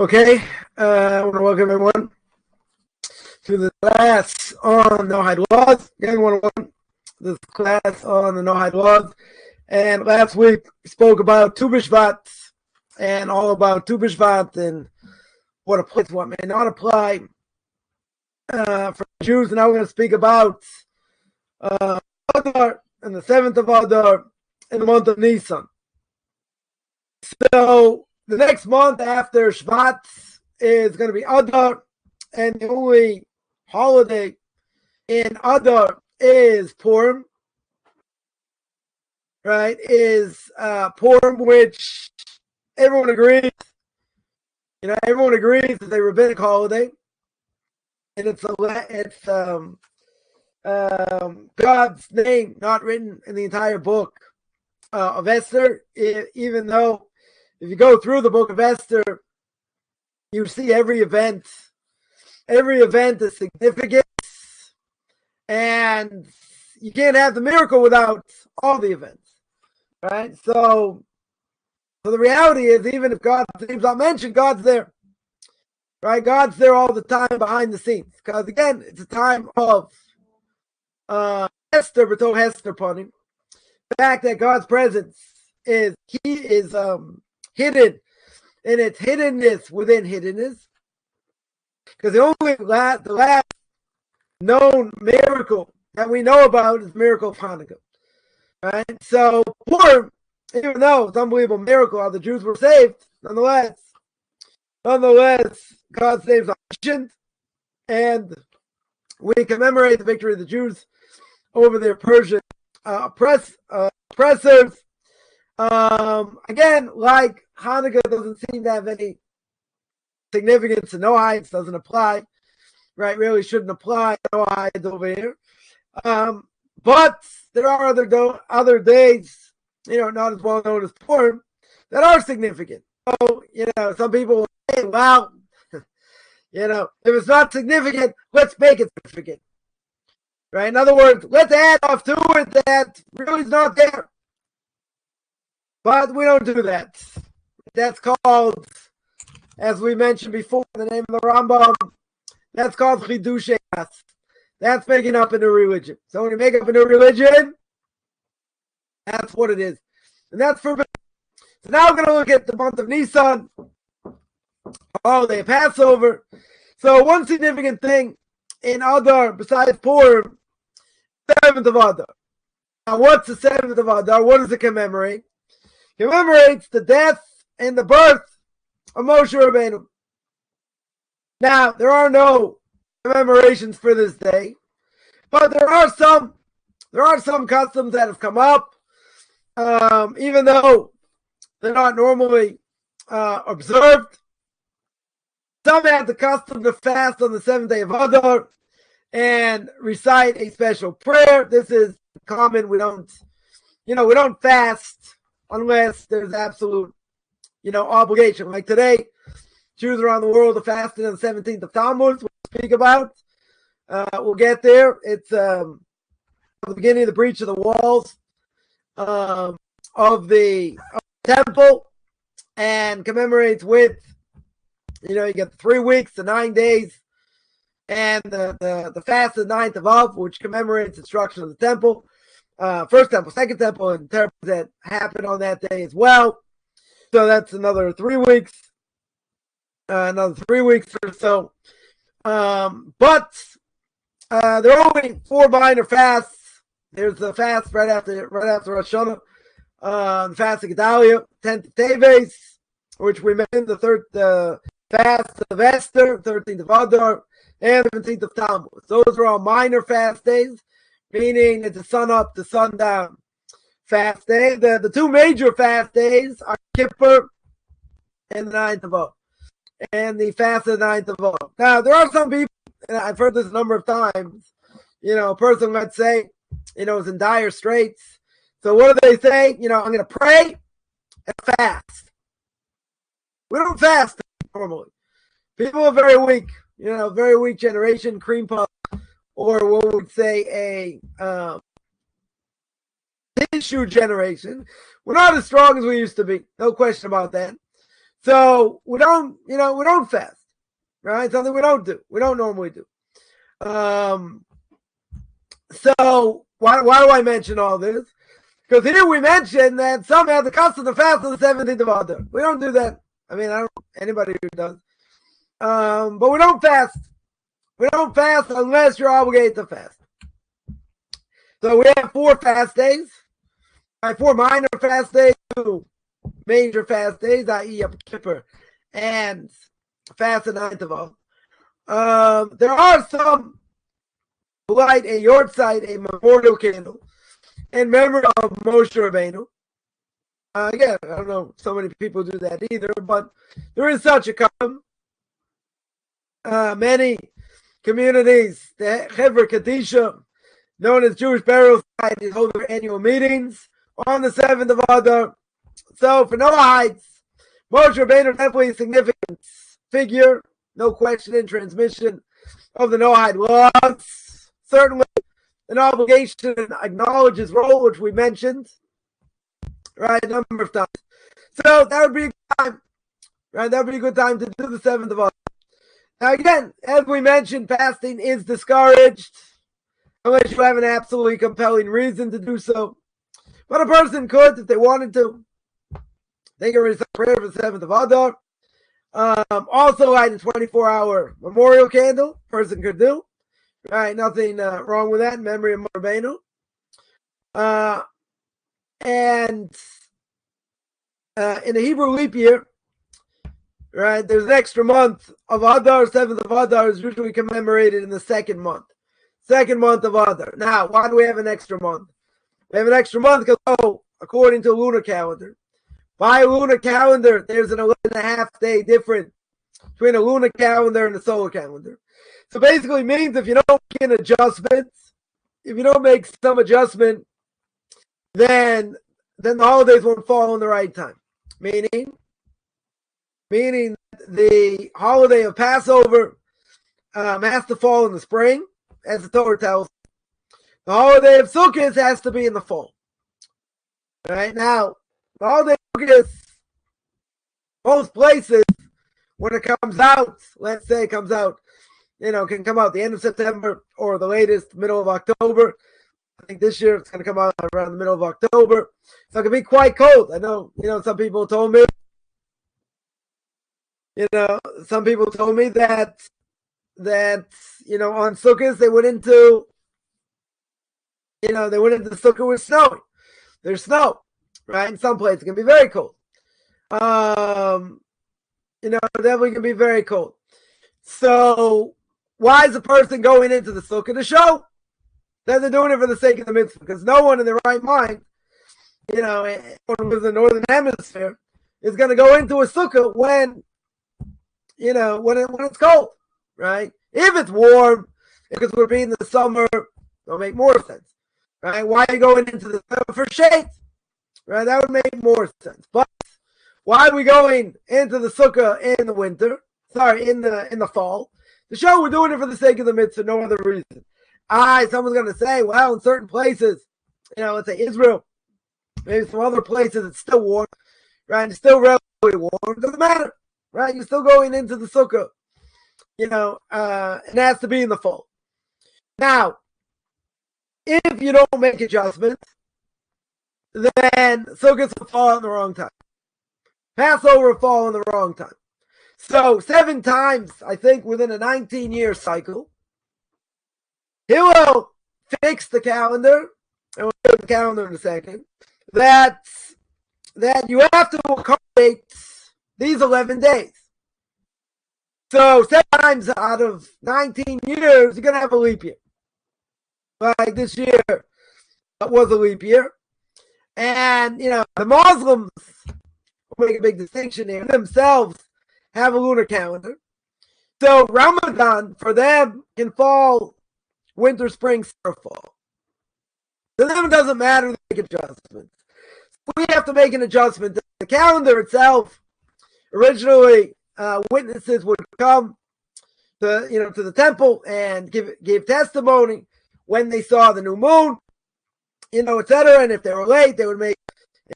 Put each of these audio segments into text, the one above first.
Okay, I want to welcome everyone to the class on Noahide laws. Again, I want to welcome this class on the Noahide laws. And last week we spoke about Tu B'Shvat and all about Tu B'Shvat and what applies, what may not apply for Jews. And now we're going to speak about Adar and the 7th of Adar in the month of Nisan. So the next month after Shvat is going to be Adar, and the only holiday in Adar is Purim, right? Is Purim, which everyone agrees, everyone agrees is a rabbinic holiday, and it's God's name not written in the entire book of Esther, even though if you go through the book of Esther, you see every event is significant, and you can't have the miracle without all the events, right? So the reality is, even if God's name's not mentioned, God's there, right? God's there all the time behind the scenes, because again, it's a time of Esther, but Hester Punim. The fact that God's presence is hidden, and its hiddenness within hiddenness, because the last known miracle that we know about is the miracle of Hanukkah, right? So Purim, even though it's an unbelievable miracle how the Jews were saved, nonetheless, God's name is omniscient, and we commemorate the victory of the Jews over their Persian oppressors. Again, like Hanukkah doesn't seem to have any significance to Noahides, doesn't apply, right? Really shouldn't apply to Noahides over here. But there are other days, not as well known as Purim, that are significant. So, some people will say, well, if it's not significant, let's make it significant, right? In other words, let's add off to it that really is not there. But we don't do that. That's called, as we mentioned before, in the name of the Rambam, that's called Chidush Emas. That's making up a new religion. So when you make up a new religion, that's what it is. And that's forbidden. So now we're going to look at the month of Nisan, holiday Passover. So one significant thing in Adar, besides Purim, 7th of Adar. Now what's the 7th of Adar? What does it commemorate? Commemorates the death and the birth of Moshe Rabbeinu. Now, there are no commemorations for this day, but there are some customs that have come up, even though they're not normally observed. Some have the custom to fast on the 7th day of Adar and recite a special prayer. This is common. We don't fast unless there's absolute, obligation. Like today, Jews around the world are fasting on the 17th of Tammuz. We'll speak about. We'll get there. It's the beginning of the breach of the walls of the temple, and commemorates with, you get the 3 weeks, the 9 days, and the fast of the 9th of Av, which commemorates the destruction of the temple. First temple, second temple, and Terumos that happened on that day as well. So that's another 3 weeks, or so. But there are only 4 minor fasts. There's the fast right after Rosh Hashanah, the fast of Gedalia, 10th of Teves, which we mentioned, the fast of Esther, 13th of Adar, and 17th of Tammuz. Those are all minor fast days, meaning it's a sun up to sundown fast day. The 2 major fast days are Kippur and the 9th of Av, and the fast of the 9th of Av. Now, there are some people, and I've heard this a number of times, a person, let's say, is in dire straits. So what do they say? I'm going to pray and fast. We don't fast normally. People are very weak, very weak generation, cream puff, or what we would say a tissue generation. We're not as strong as we used to be. No question about that. So we don't fast, right? Something we don't do. We don't normally do. So why do I mention all this? Because here we mentioned that some have the custom to fast on the 17th of Adar. We don't do that. I mean, I don't know anybody who does. But we don't fast. We don't fast unless you're obligated to fast. So we have 4 fast days. 4 minor fast days, 2 major fast days, i.e. Yom Kippur and fast the 9th of Av. There are some who light a yortzeit, a memorial candle, in memory of Moshe Rabbeinu. Again, I don't know if so many people do that either, but there is such a custom. Many communities, the Chevra Kadisha, known as Jewish Burial Societies, hold their annual meetings on the 7th of Adar. So for Noahides, Moshe Rabbeinu definitely a significant figure, no question, in transmission of the Noahide laws. Certainly an obligation to acknowledge his role, which we mentioned, right, a number of times. So that would be a good time, right? That would be a good time to do the 7th of Adar. Now again, as we mentioned, fasting is discouraged unless you have an absolutely compelling reason to do so. But a person could, if they wanted to, they can recite prayer for the 7th of Adar. Also light a 24-hour memorial candle, person could do. Right, nothing wrong with that in memory of Rabbeinu. And in the Hebrew leap year, right, there's an extra month of Adar. 7th of Adar is usually commemorated in the second month of Adar. Now, why do we have an extra month? We have an extra month because, according to a lunar calendar, by a lunar calendar, there's an 11.5 day difference between a lunar calendar and a solar calendar. So basically means if you don't make an adjustment, if you don't make some adjustment, then the holidays won't fall in the right time. Meaning the holiday of Passover has to fall in the spring, as the Torah tells. The holiday of Sukkot has to be in the fall. Right now, the holiday of Sukkot, most places, when it comes out, let's say it comes out, can come out the end of September or the latest middle of October. I think this year it's going to come out around the middle of October. So it can be quite cold. I know, some people told me, some people told me that on Sukkot they went into, Sukkot with snowing. There's snow, right? In some places it can be very cold. Definitely can be very cold. So why is a person going into the Sukkah to show that they're doing it for the sake of the mitzvah? Because no one in their right mind, with the northern hemisphere, is going to go into a Sukkah when it's cold, right? If it's warm, because we're being in the summer, it'll make more sense, right? Why are you going into the Sukkah for shade, right? That would make more sense. But why are we going into the Sukkah in the winter? Sorry, in the fall. To show we're doing it for the sake of the mitzvah, no other reason. Someone's going to say, well, in certain places, let's say Israel, maybe some other places, it's still warm, right? It's still relatively warm. It doesn't matter, right? You're still going into the Sukkah, it has to be in the fall. Now, if you don't make adjustments, then Sukkot will fall in the wrong time. Passover will fall in the wrong time. So 7 times, I think, within a 19-year cycle, he will fix the calendar, and we'll get the calendar in a second, that you have to accommodate these 11 days. So 7 times out of 19 years, you're going to have a leap year. Like this year was a leap year. And, the Muslims, we'll make a big distinction here, themselves have a lunar calendar. So Ramadan, for them, can fall winter, spring, summer, fall. So them it doesn't matter to make adjustments. We have to make an adjustment. The calendar itself, originally, witnesses would come to the temple and give testimony when they saw the new moon, etc. And if they were late, they would make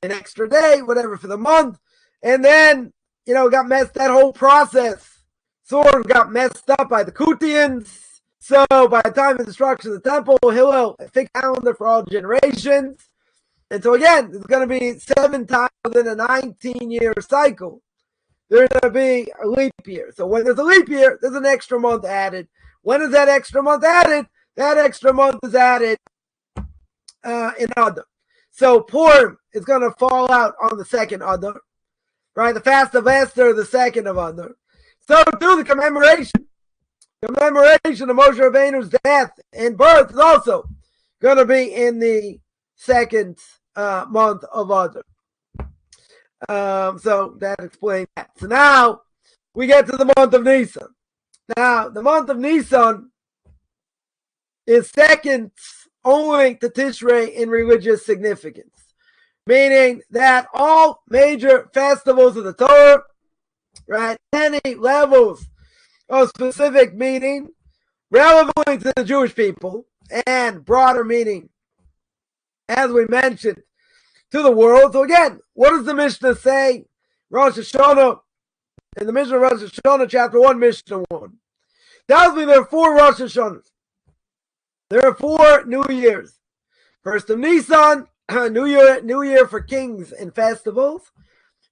an extra day, whatever, for the month. And then got messed, that whole process sort of got messed up by the Kutians. So by the time of the destruction of the temple, Hillel a fixed calendar for all generations. And so again, it's going to be 7 times within a 19-year cycle. There's going to be a leap year. So when there's a leap year, there's an extra month added. When is that extra month added? That extra month is added in Adar. So Purim is going to fall out on the 2nd Adar, right? The fast of Esther, the 2nd of Adar. So through the commemoration of Moshe Rabbeinu's death and birth is also going to be in the 2nd month of Adar. So that explains that. So now we get to the month of Nisan. Now, the month of Nisan is second only to Tishrei in religious significance, meaning that all major festivals of the Torah, right, many levels of specific meaning relevant to the Jewish people and broader meaning, as we mentioned, to the world. So again, what does the Mishnah say? Rosh Hashanah, in the Mishnah of Rosh Hashanah, chapter 1, Mishnah 1, tells me there are 4 Rosh Hashanahs. There are 4 New Years. First of Nisan, New Year for kings and festivals.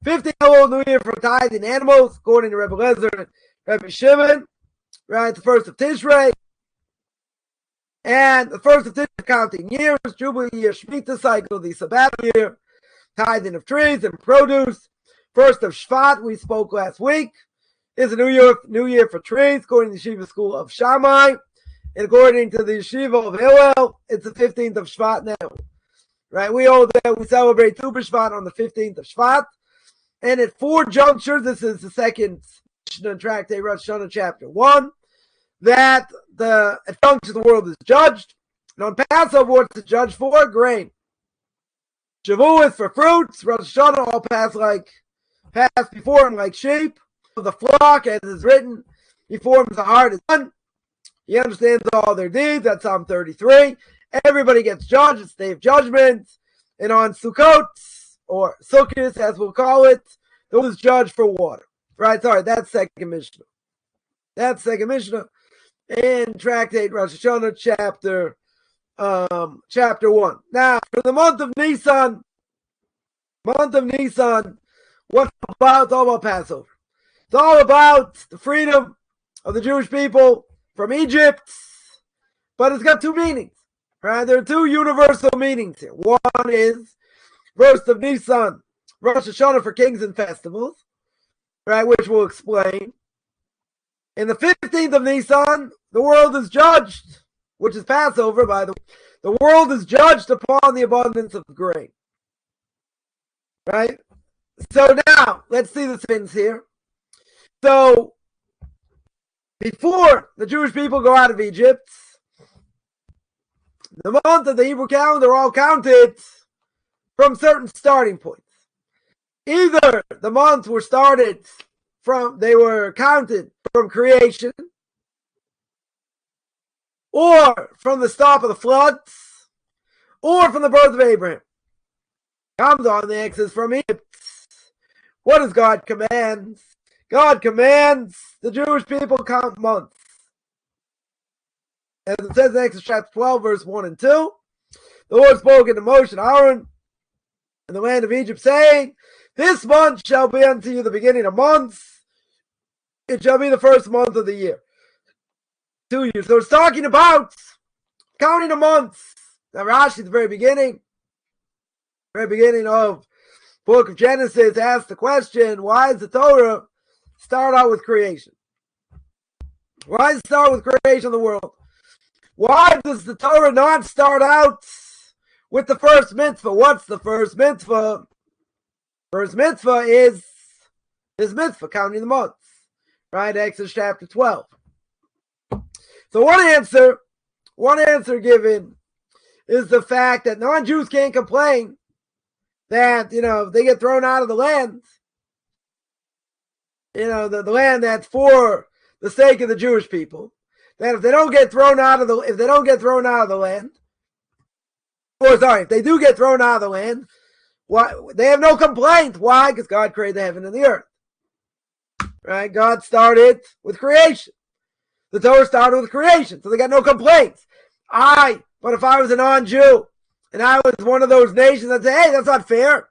15th New Year for tithing animals, according to Rebbe Lezer and Rebbe Shimon. Right, the first of Tishrei. And the first of Tishrei counting years, Jubilee year, Shemitah cycle, the Sabbath year, tithing of trees and produce. First of Shvat, we spoke last week, is a new year for trees, according to the Yeshiva school of Shammai. And according to the Yeshiva of Hillel, it's the 15th of Shvat now. Right? We hold that we celebrate Tu B'Shvat on the 15th of Shvat. And at 4 junctures, this is the second Mishnah tractate, Rosh Hashanah chapter 1, that at junctures the world is judged. And on Passover, what's it judged for? Grain. Shavuot for fruits. Rosh Hashanah all pass before him like sheep. The flock, as is written, he forms the heart as one. He understands all their deeds. That's Psalm 33. Everybody gets judged. It's the day of judgment. And on Sukkot, or Sukkot, as we'll call it, there was judged for water. Right? Sorry, that's second Mishnah. That's second Mishnah in Tractate Rosh Hashanah, chapter 1. Now, for the month of Nisan, what's it about? It's all about Passover. It's all about the freedom of the Jewish people from Egypt, but it's got 2 meanings, right? There are 2 universal meanings here. One is first of Nisan, Rosh Hashanah for kings and festivals, right, which we'll explain. In the 15th of Nisan, the world is judged, which is Passover, by the way. The world is judged upon the abundance of grain, right? So now, let's see the spins here. So, before the Jewish people go out of Egypt, the months of the Hebrew calendar are all counted from certain starting points. Either the months were counted from creation, or from the stop of the floods, or from the birth of Abraham. Comes on the Exodus from Egypt. What does God command? God commands the Jewish people count months. As it says in Exodus chapter 12, verse 1 and 2, the Lord spoke unto Moshe and Aaron in the land of Egypt, saying, this month shall be unto you the beginning of months. It shall be the first month of the year. 2 years. So it's talking about counting the months. Now Rashi at the very beginning of the book of Genesis asks the question, why does the Torah start out with creation? Why does it start with creation of the world? Why does the Torah not start out with the first mitzvah? What's the first mitzvah? First mitzvah is this mitzvah, counting the months. Right? Exodus chapter 12. So one answer given is the fact that non-Jews can't complain that, if they get thrown out of the land, the land that's for the sake of the Jewish people, that if they do get thrown out of the land, if they do get thrown out of the land, they have no complaint. Why? Because God created the heaven and the earth. Right? God started with creation. The Torah started with creation, so they got no complaints. But if I was a non-Jew and I was one of those nations, I'd say, hey, that's not fair.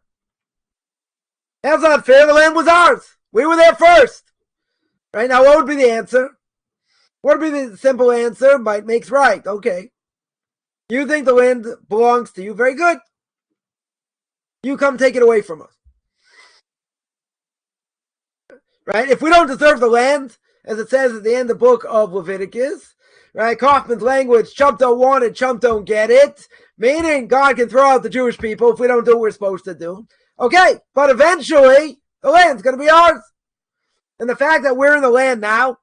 That's not fair. The land was ours. We were there first. Right? Now, what would be the answer? What would be the simple answer? Might makes right. Okay. You think the land belongs to you? Very good. You come take it away from us. Right? If we don't deserve the land, as it says at the end of the book of Leviticus, right? Coffman's language, chump don't want it, chump don't get it. Meaning God can throw out the Jewish people if we don't do what we're supposed to do. Okay, but eventually the land's going to be ours. And the fact that we're in the land now,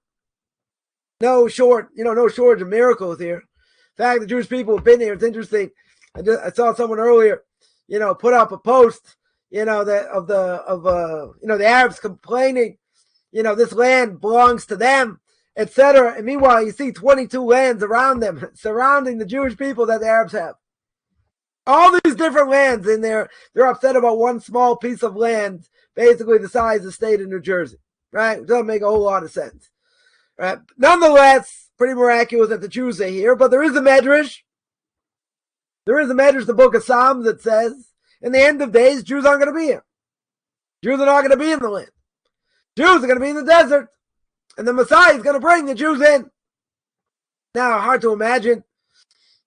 no shortage of miracles here. The fact the Jewish people have been here, it's interesting. I saw someone earlier, put up a post, the Arabs complaining, this land belongs to them, etc. And meanwhile, you see 22 lands around them, surrounding the Jewish people that the Arabs have. All these different lands in there, they're upset about one small piece of land, basically the size of the state of New Jersey. Right? It doesn't make a whole lot of sense. Right? Nonetheless, pretty miraculous that the Jews are here, but there is a medrash. There is a medrash, the book of Psalms, that says, in the end of days, Jews aren't going to be here. Jews are not going to be in the land. Jews are going to be in the desert. And the Messiah is going to bring the Jews in. Now, hard to imagine,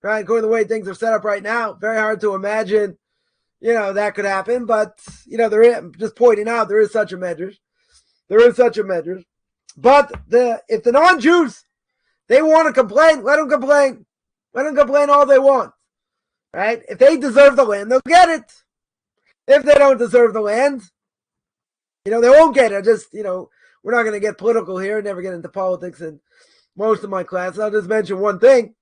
right? According to the way things are set up right now, very hard to imagine, that could happen. But, just pointing out, there is such a medrash. There is such a measure. But if the non-Jews, they want to complain, let them complain. Let them complain all they want. Right? If they deserve the land, they'll get it. If they don't deserve the land, they won't get it. We're not going to get political here, never get into politics in most of my classes. I'll just mention one thing,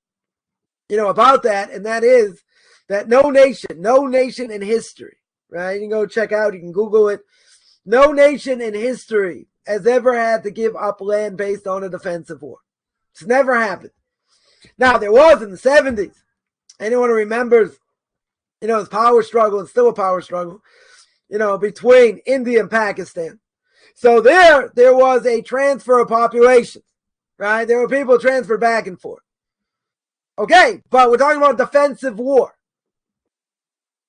about that, and that is that no nation in history, right? You can go check out, you can Google it. No nation in history has ever had to give up land based on a defensive war. It's never happened. Now, there was in the 70s. Anyone who remembers, this power struggle, and still a power struggle, between India and Pakistan. So there was a transfer of population, right? There were people transferred back and forth. Okay, but we're talking about defensive war.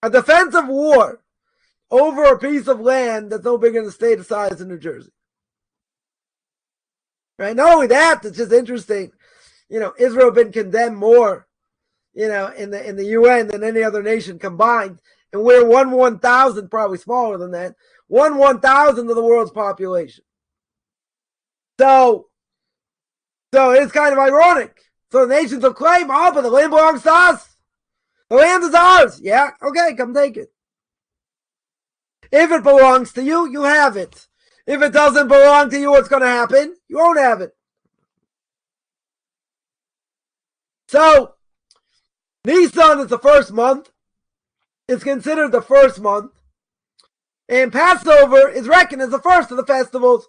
A defensive war over a piece of land that's no bigger than the state of size of New Jersey. Right? Not only that, it's just interesting. Israel has been condemned more, in the UN than any other nation combined. And we're 1/1000, probably smaller than that, 1/1000 of the world's population. So it's kind of ironic. So the nations will claim, but the land belongs to us. The land is ours. Yeah, okay, come take it. If it belongs to you, you have it. If it doesn't belong to you, what's going to happen? You won't have it. So, Nisan is the first month. It's considered the first month. And Passover is reckoned as the first of the festivals.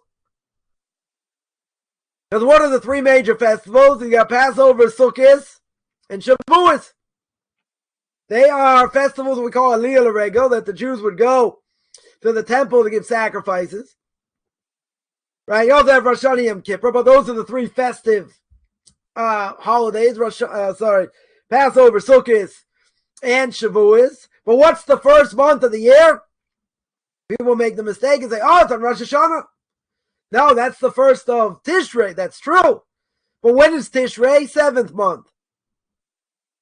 Because what are the three major festivals? You got Passover, Sukkot, and Shavuos. They are festivals we call Aliyah L'Regel, that the Jews would go to the temple to give sacrifices. Right? You also have Rosh Hashanah, Yom Kippur, but those are the three festive holidays. Passover, Sukkot, and Shavuos. But what's the first month of the year? People make the mistake and say, it's on Rosh Hashanah. No, that's the first of Tishrei. That's true. But when is Tishrei? 7th month.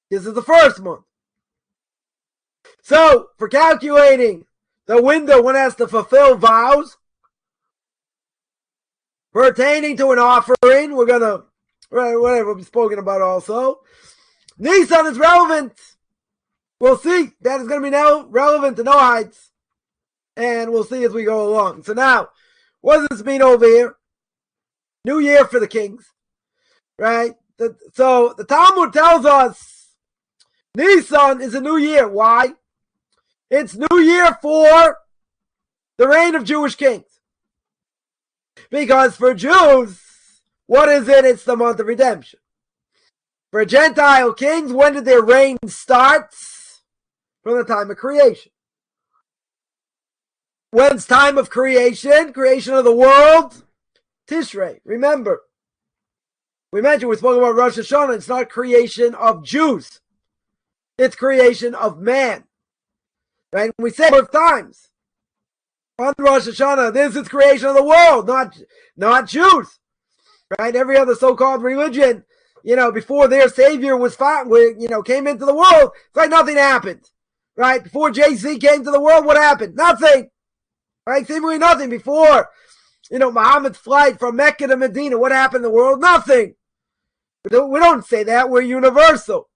This is the first month. So, for calculating the window one has to fulfill vows pertaining to an offering, whatever we've spoken about also. Nisan is relevant. We'll see. That is going to be now relevant to Noahides. And we'll see as we go along. So now, what does this mean over here? New year for the kings. Right? So the Talmud tells us Nisan is a new year. Why? It's new year for the reign of Jewish kings. Because for Jews, what is it? It's the month of redemption. For Gentile kings, when did their reign start? From the time of creation. When's time of creation? Creation of the world. Tishrei. Remember, we mentioned we're spoken about Rosh Hashanah. It's not creation of Jews. It's creation of man. Right? We say both times. On Rosh Hashanah, this is creation of the world, not Jews. Right? Every other so-called religion, before their savior was came into the world, it's like nothing happened. Right? Before JC came to the world, what happened? Nothing. Right? Seemingly nothing. Before, Muhammad's flight from Mecca to Medina, what happened in the world? Nothing. We don't say that. We're universal.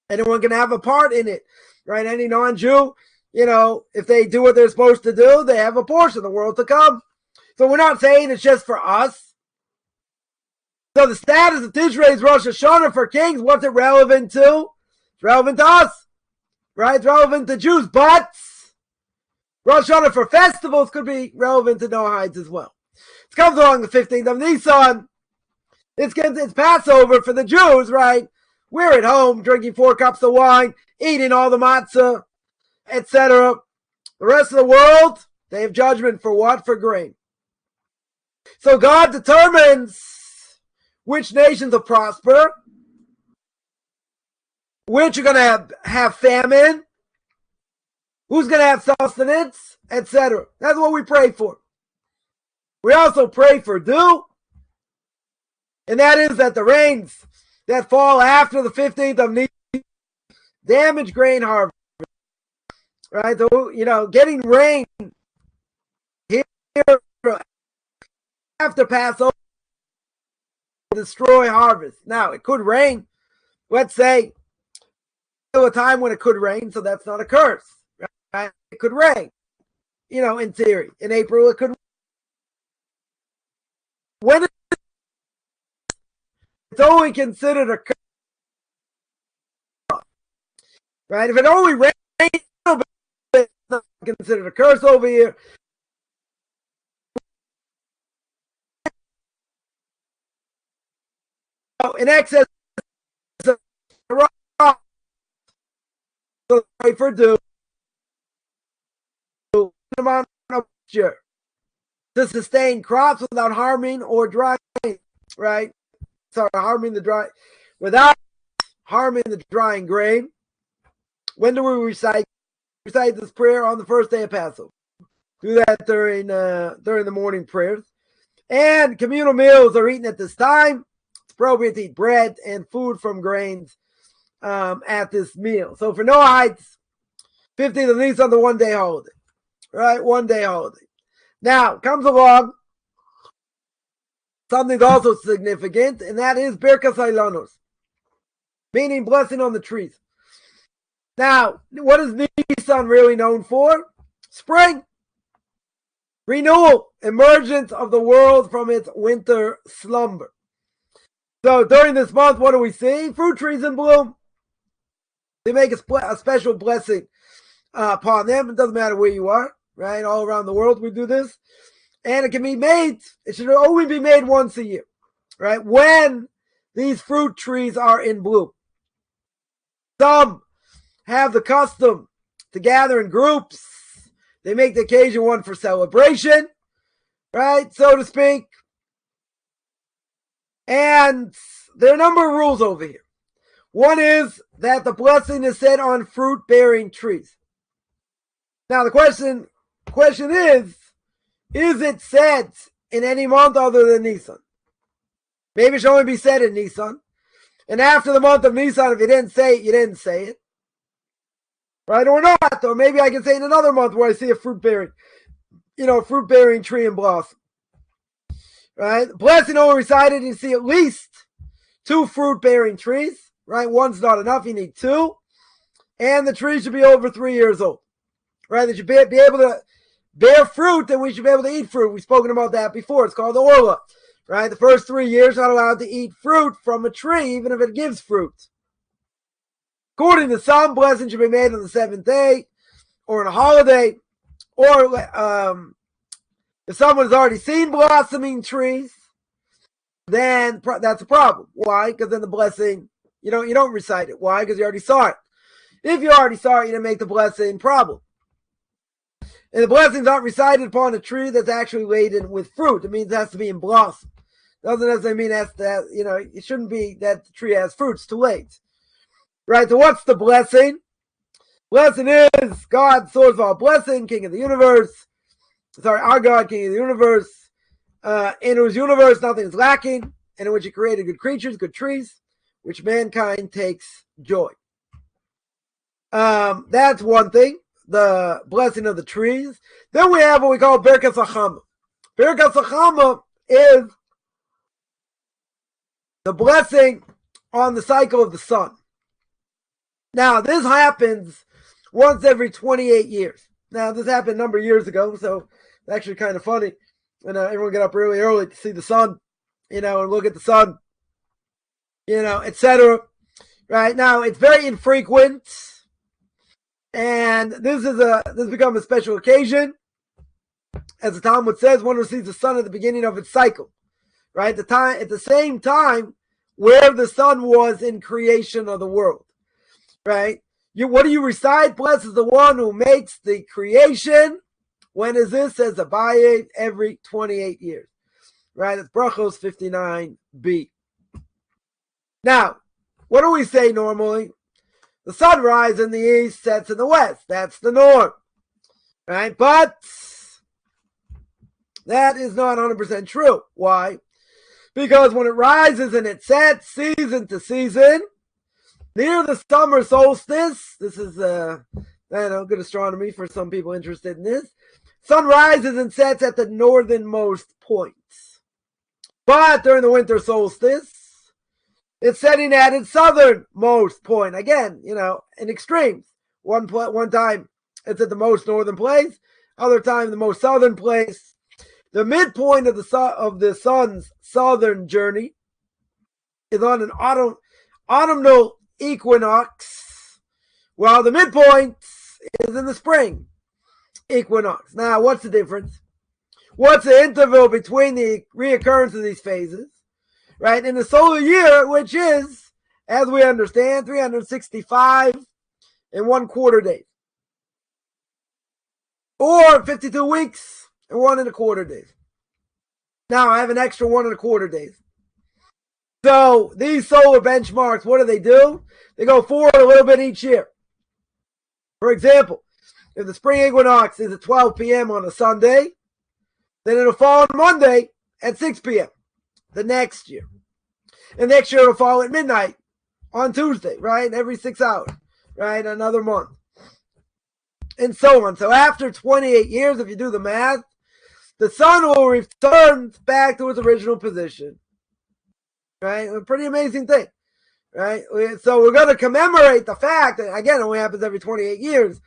Anyone can have a part in it. Right? Any non-Jew, if they do what they're supposed to do, they have a portion of the world to come. So we're not saying it's just for us. So the status of Tishrei's Rosh Hashanah for kings, what's it relevant to? It's relevant to us. Right? It's relevant to Jews. But Rosh Hashanah for festivals could be relevant to Noahides as well. It comes along the 15th of Nisan. It's Passover for the Jews, right? We're at home drinking 4 cups of wine, eating all the matzah, etc. The rest of the world, they have judgment for what? For grain. So God determines which nations will prosper, which are going to have famine, who's going to have sustenance, etc. That's what we pray for. We also pray for dew, and that is that the rains that fall after the 15th of Nisan damage grain harvest. Right? So, getting rain here after Passover will destroy harvest. Now, it could rain. Let's say a time when it could rain, so that's not a curse. Right? It could rain. In theory. In April, it could. When it's only considered a curse. Right? If it only rains, it's not considered a curse over here. In excess of pray for dew to sustain crops without harming or drying, right? Without harming the drying grain. When do we recite this prayer? On the first day of Passover. Do that during the morning prayers. And communal meals are eaten at this time. It's appropriate to eat bread and food from grains at this meal. So for Noahides, 15th of Nisan, the one-day holiday. Right? One-day holiday. Now, comes along something also significant, and that is Birkas Hailanos, meaning blessing on the trees. Now, what is Nisan really known for? Spring. Renewal, emergence of the world from its winter slumber. So during this month, what do we see? Fruit trees in bloom. They make a special blessing upon them. It doesn't matter where you are, right? All around the world we do this. And it can be made, it should only be made once a year, right? When these fruit trees are in bloom. Some have the custom to gather in groups. They make the occasion one for celebration, right? So to speak. And there are a number of rules over here. One is that the blessing is said on fruit-bearing trees. Now the question is it said in any month other than Nisan? Maybe it should only be said in Nisan. And after the month of Nisan, if you didn't say it, you didn't say it. Right or not? Or maybe I can say in another month where I see a fruit-bearing tree in blossom. Right? Blessing only recited, you see at least 2 fruit-bearing trees. Right? One's not enough, you need 2. And the tree should be over 3 years old. Right? They should be able to bear fruit, and we should be able to eat fruit. We've spoken about that before. It's called the Orlah. Right? The first 3 years, not allowed to eat fruit from a tree, even if it gives fruit. According to some, blessing should be made on the 7th day, or on a holiday, or if someone has already seen blossoming trees, then that's a problem. Why? Because then the blessing, you don't recite it. Why? Because you already saw it. If you already saw it, you didn't make the blessing problem. And the blessings aren't recited upon a tree that's actually laden with fruit. It means it has to be in blossom. Doesn't necessarily mean that, it shouldn't be that the tree has fruits. Too late. Right? So what's the blessing? Blessing is God, source of all blessing, King of the universe. Sorry, our God, King of the universe. In whose universe nothing is lacking, and in which he created good creatures, good trees, which mankind takes joy. That's one thing, the blessing of the trees. Then we have what we call Birkas Hachama. Birkas Hachama is the blessing on the cycle of the sun. Now, this happens once every 28 years. Now, this happened a number of years ago, so it's actually kind of funny. Everyone get up really early to see the sun, and look at the sun, etc. Right now, it's very infrequent, and this become a special occasion, as the Talmud says. One who sees the sun at the beginning of its cycle, right? At the same time where the sun was in creation of the world, right? What do you recite? Blessed is the one who makes the creation. When is this? Says Abaye, every 28 years. Right? It's Brachos 59b. Now, what do we say normally? The sun rises in the east, sets in the west. That's the norm. Right? But that is not 100% true. Why? Because when it rises and it sets season to season, near the summer solstice, this is good astronomy for some people interested in this. Sun rises and sets at the northernmost points. But during the winter solstice, it's setting at its southernmost point. Again, in extremes. One time it's at the most northern place, other time the most southern place. The midpoint of the sun's southern journey is on an autumnal equinox, while the midpoint is in the spring equinox. Now, what's the difference? What's the interval between the reoccurrence of these phases? Right? In the solar year, which is, as we understand, 365 and 1/4 days. Or 52 weeks and 1 1/4 days. Now, I have an extra 1 1/4 days. So, these solar benchmarks, what do? They go forward a little bit each year. For example, if the spring equinox is at 12 p.m. on a Sunday, then it'll fall on Monday at 6 p.m. the next year. And next year it'll fall at midnight on Tuesday, right? Every 6 hours, right? Another month. And so on. So after 28 years, if you do the math, the sun will return back to its original position. Right? A pretty amazing thing. Right? So we're going to commemorate the fact that, again, it only happens every 28 years,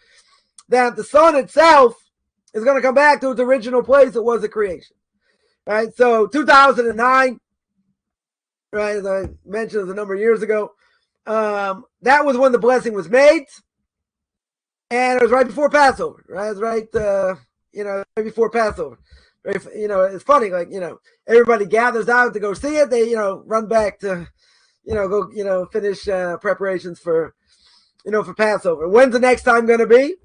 that the sun itself is going to come back to its original place it was at creation. Right? So 2009, right, as I mentioned a number of years ago, that was when the blessing was made. And it was right before Passover. Right? It was right before Passover. Right? It's funny, everybody gathers out to go see it. They, run back to, go, finish preparations for Passover. When's the next time going to be?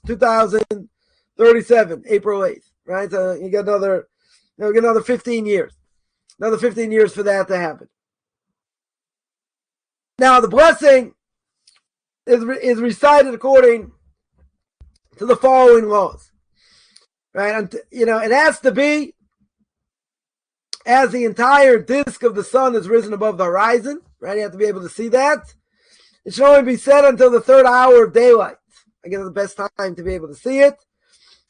2037, April 8th, right? So you get another 15 years. Another 15 years for that to happen. Now, the blessing is recited according to the following laws. Right? It has to be as the entire disk of the sun is risen above the horizon. Right? You have to be able to see that. It should only be said until the 3rd hour of daylight. Again, the best time to be able to see it.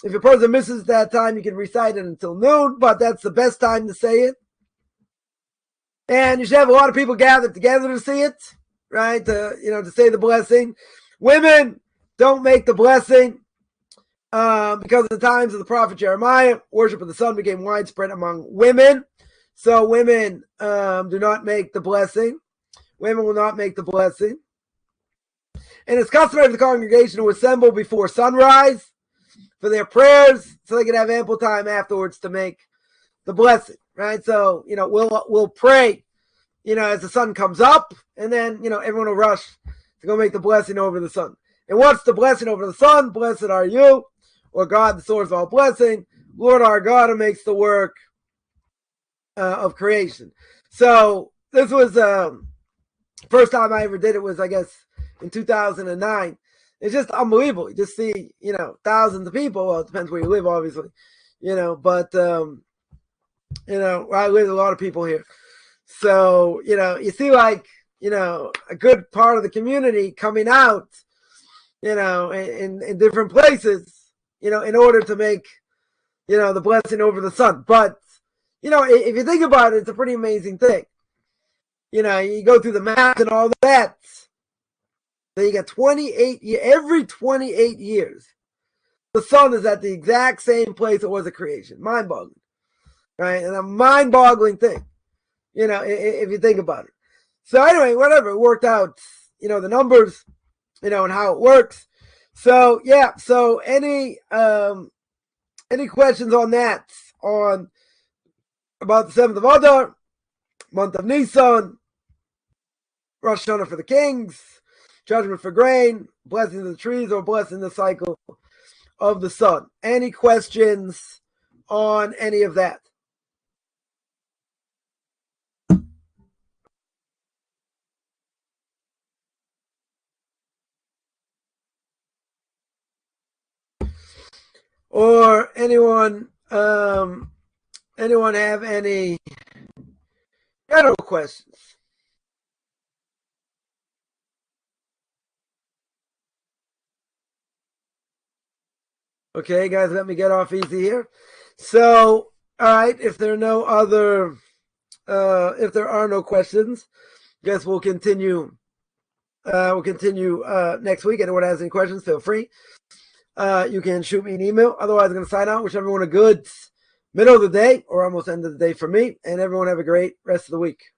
If a person misses that time, you can recite it until noon, but that's the best time to say it. And you should have a lot of people gathered together to see it, right? To say the blessing. Women don't make the blessing because of the times of the prophet Jeremiah. Worship of the sun became widespread among women. So women do not make the blessing. Women will not make the blessing. And it's customary for the congregation to assemble before sunrise for their prayers so they can have ample time afterwards to make the blessing, right? So, we'll pray, as the sun comes up, and then, everyone will rush to go make the blessing over the sun. And what's the blessing over the sun? Blessed are you or God, the source of all blessing, Lord our God, who makes the work of creation. So this was first time I ever did it was, I guess, in 2009. It's just unbelievable. You just see, thousands of people. Well, it depends where you live, obviously, but I live a lot of people here. So, you see like, a good part of the community coming out, in different places, in order to make, the blessing over the sun. But, if you think about it, it's a pretty amazing thing. You go through the math and all that. Then you get 28 every 28 years, the sun is at the exact same place it was at creation. Mind-boggling, right? And a mind-boggling thing, if you think about it. So anyway, whatever, it worked out, the numbers, and how it works. So yeah, so any questions on that, about the 7th of Adar, month of Nisan, Rosh Hashanah for the kings, judgment for grain, blessing of the trees, or blessing the cycle of the sun. Any questions on any of that? Or anyone have any general questions? Okay, guys, let me get off easy here. So, all right, if there are no other, if there are no questions, I guess we'll continue. Next week. Anyone has any questions, feel free. You can shoot me an email. Otherwise, I'm going to sign out. Wish everyone a good middle of the day or almost end of the day for me. And everyone have a great rest of the week.